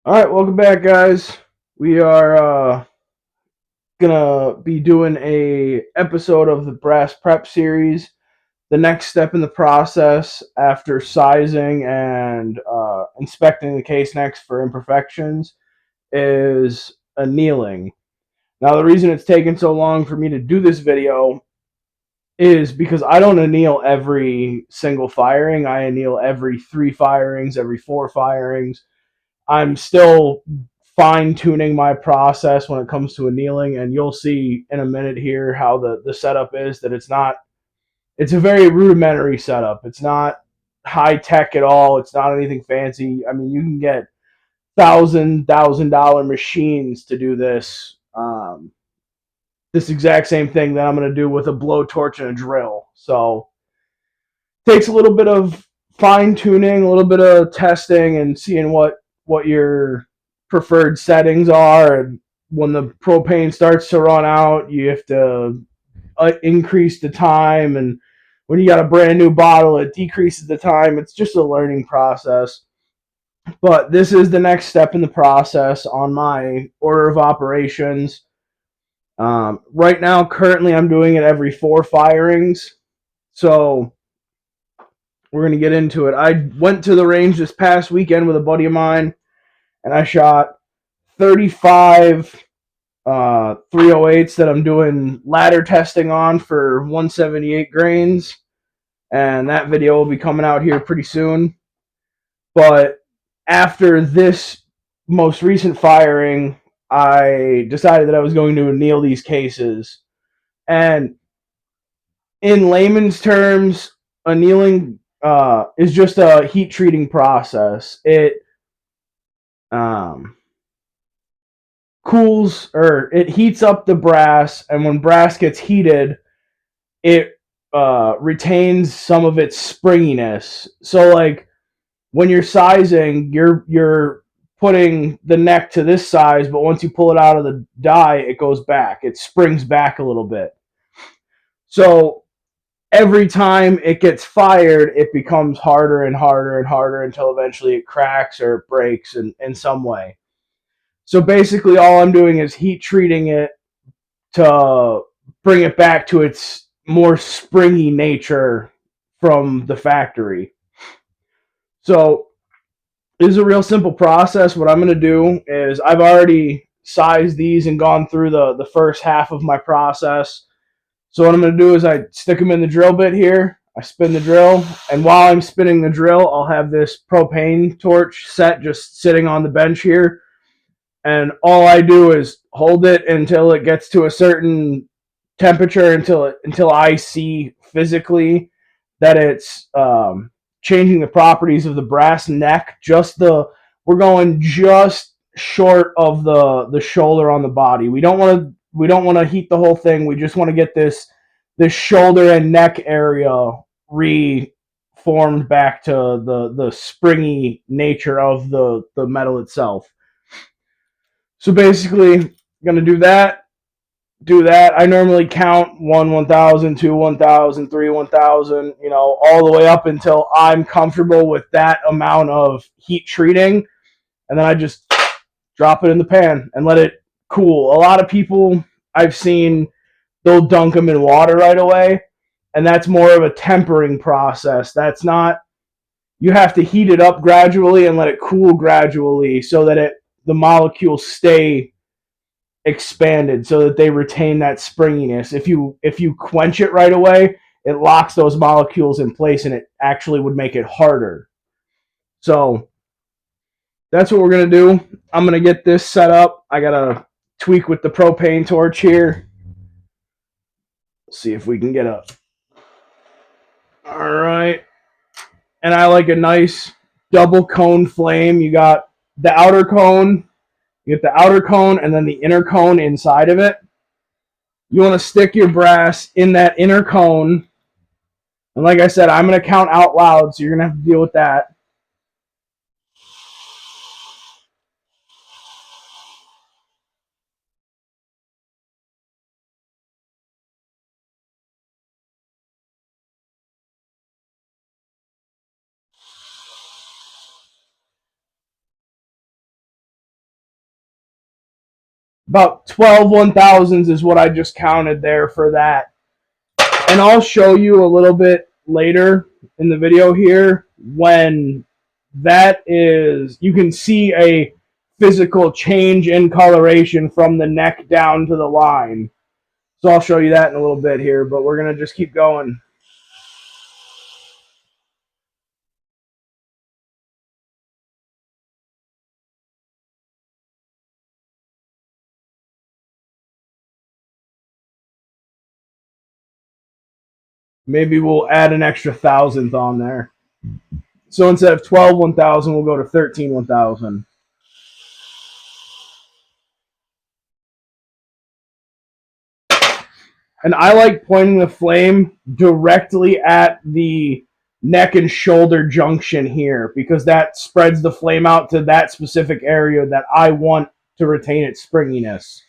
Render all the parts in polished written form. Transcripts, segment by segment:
All right, welcome back, guys. We are gonna be doing a episode of the Brass Prep series. The next step in the process after sizing and inspecting the case next for imperfections is annealing. Now, the reason it's taken so long for me to do this video is because I don't anneal every single firing. I anneal every 3 firings, every 4 firings. I'm still fine tuning my process when it comes to annealing, and you'll see in a minute here how the setup is. That it's a very rudimentary setup. It's not high tech at all. It's not anything fancy. I mean, you can get $1,000 machines to do this. This exact same thing that I'm going to do with a blowtorch and a drill. So it takes a little bit of fine tuning, a little bit of testing, and seeing what your preferred settings are. And when the propane starts to run out, you have to increase the time. And when you got a brand new bottle, it decreases the time. It's just a learning process. But this is the next step in the process on my order of operations. Right now, currently, I'm doing it every 4 firings. So we're going to get into it. I went to the range this past weekend with a buddy of mine, and I shot 35 308s that I'm doing ladder testing on for 178 grains, and that video will be coming out here pretty soon. But after this most recent firing, I decided that I was going to anneal these cases. And in layman's terms, annealing is just a heat treating process. It um, cools or it heats up the brass, and when brass gets heated, it retains some of its springiness. So, like when you're sizing, you're putting the neck to this size, but once you pull it out of the die, it goes back. It springs back a little bit. So every time it gets fired, it becomes harder and harder and harder until eventually it cracks or it breaks in some way. So basically, all I'm doing is heat treating it to bring it back to its more springy nature from the factory. So it is a real simple process. What I'm going to do is I've already sized these and gone through the first half of my process. So what I'm going to do is I stick them in the drill bit here. I spin the drill, and while I'm spinning the drill, I'll have this propane torch set just sitting on the bench here. And all I do is hold it until it gets to a certain temperature, until I see physically that it's changing the properties of the brass neck. We're going just short of the shoulder on the body. We don't want to heat the whole thing. We just want to get this shoulder and neck area reformed back to the springy nature of the metal itself. So basically, gonna do that. I normally count 1,000, 2 1,000, 3 1,000, all the way up until I'm comfortable with that amount of heat treating, and then I just drop it in the pan and let it cool. A lot of people I've seen, they'll dunk them in water right away, and that's more of a tempering process. That's not. You have to heat it up gradually and let it cool gradually so that the molecules stay expanded so that they retain that springiness. If you quench it right away, it locks those molecules in place and it actually would make it harder. So that's what we're gonna do. I'm gonna get this set up. I gotta tweak with the propane torch here. See if we can get a. All right, and I like a nice double cone flame. You got the outer cone, you get the outer cone, and then the inner cone inside of it. You want to stick your brass in that inner cone. And like I said, I'm going to count out loud, so you're going to have to deal with that. About 12 1000s is what I just counted there for that. And I'll show you a little bit later in the video here when that is, you can see a physical change in coloration from the neck down to the line. So I'll show you that in a little bit here, but we're going to just keep going. Maybe we'll add an extra 1000th on there. So instead of 12 1000, we'll go to 13 1000. And I like pointing the flame directly at the neck and shoulder junction here because that spreads the flame out to that specific area that I want to retain its springiness.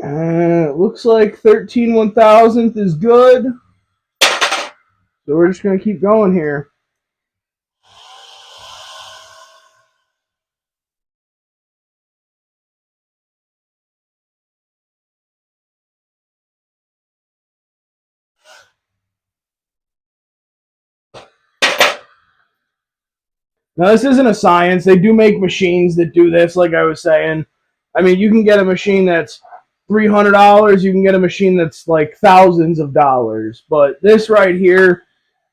It looks like 13 1000th is good. So we're just going to keep going here. Now, this isn't a science. They do make machines that do this, like I was saying. I mean, you can get a machine that's $300. You can get a machine that's like thousands of dollars. But this right here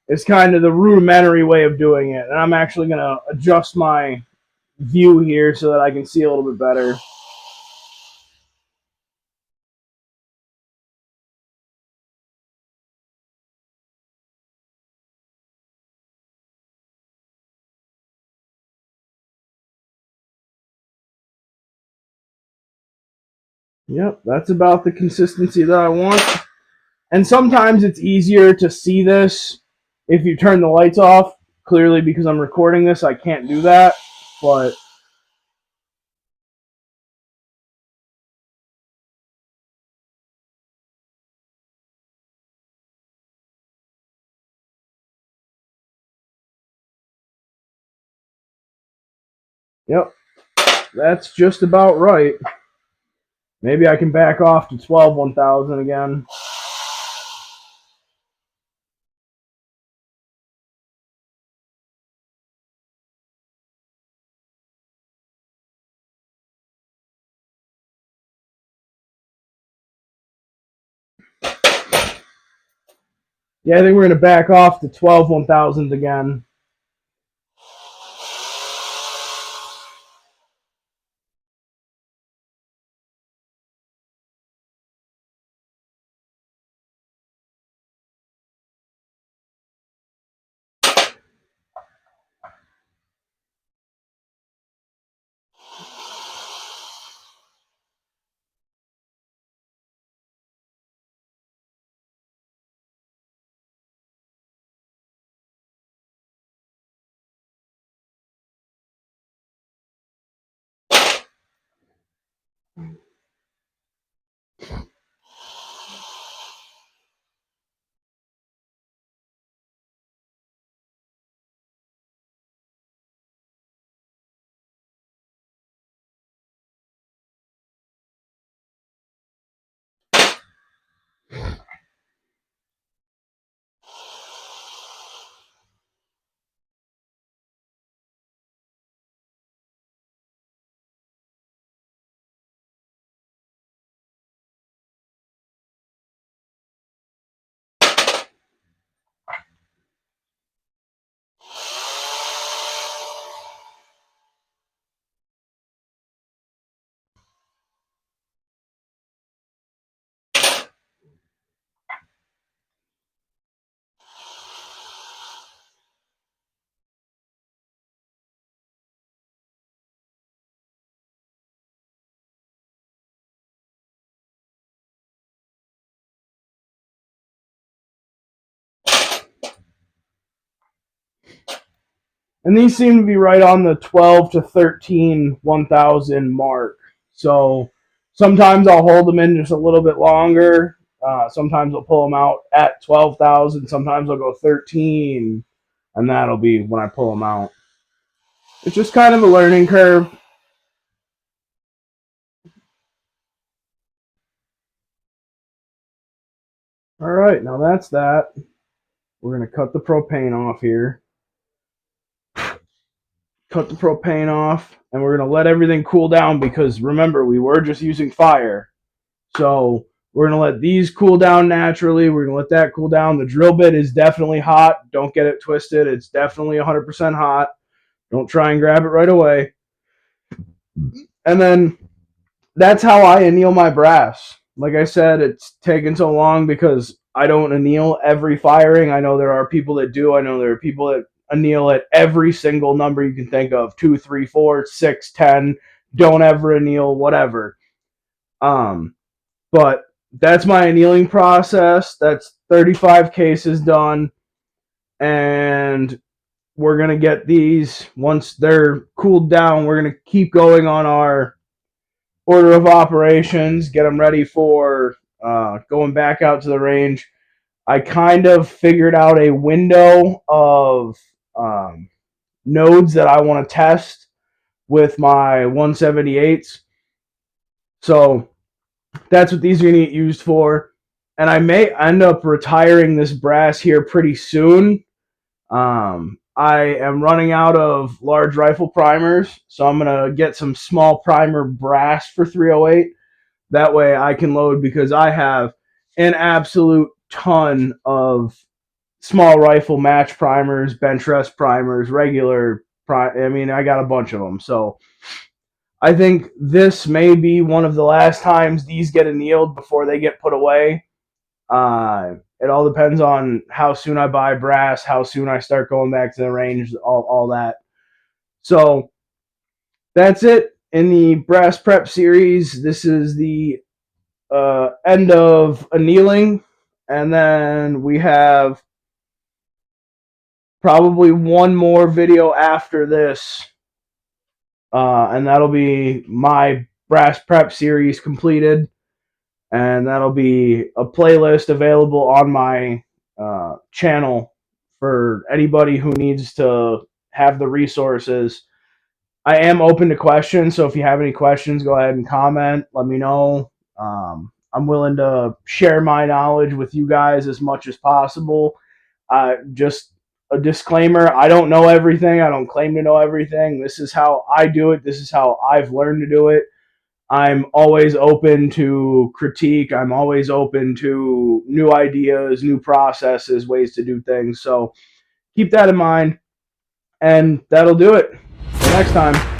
is kind of the rudimentary way of doing it. And I'm actually going to adjust my view here so that I can see a little bit better. Yep, that's about the consistency that I want. And sometimes it's easier to see this if you turn the lights off. Clearly, because I'm recording this, I can't do that. But yep, that's just about right. Maybe I can back off to 12 1000 again. Yeah, I think we're going to back off to 12 1000s again. And these seem to be right on the 12 to 13 1000 mark. So Sometimes I'll hold them in just a little bit longer. Sometimes I'll pull them out at 12,000. Sometimes I'll go 13, and that'll be when I pull them out. It's just kind of a learning curve. All right, now that's that. We're going to cut the propane off here. Cut the propane off, and we're going to let everything cool down because remember, we were just using fire. So we're going to let these cool down naturally. We're going to let that cool down. The drill bit is definitely hot. Don't get it twisted. It's definitely 100% hot. Don't try and grab it right away. And then that's how I anneal my brass. Like I said, it's taken so long because I don't anneal every firing. I know there are people that do. I know there are people that anneal at every single number you can think of: 2, 3, 4, 6, 10. Don't ever anneal, whatever. But that's my annealing process. That's 35 cases done, and we're gonna get these once they're cooled down. We're gonna keep going on our order of operations, get them ready for going back out to the range. I kind of figured out a window of nodes that I want to test with my 178s. So that's what these are going to get used for. And I may end up retiring this brass here pretty soon. I am running out of large rifle primers, so I'm going to get some small primer brass for 308. That way I can load because I have an absolute ton of small rifle match primers, bench rest primers, regular. I mean, I got a bunch of them. So I think this may be one of the last times these get annealed before they get put away. It all depends on how soon I buy brass, how soon I start going back to the range, all that. So that's it in the brass prep series. This is the end of annealing, and then we have probably one more video after this, and that'll be my brass prep series completed, and that'll be a playlist available on my channel for anybody who needs to have the resources. I am open to questions, so if you have any questions, go ahead and comment. Let me know. I'm willing to share my knowledge with you guys as much as possible. Just a disclaimer, I don't know everything. I don't claim to know everything. This is how I do it. This is how I've learned to do it. I'm always open to critique. I'm always open to new ideas, new processes, ways to do things. So keep that in mind, and that'll do it. Till next time.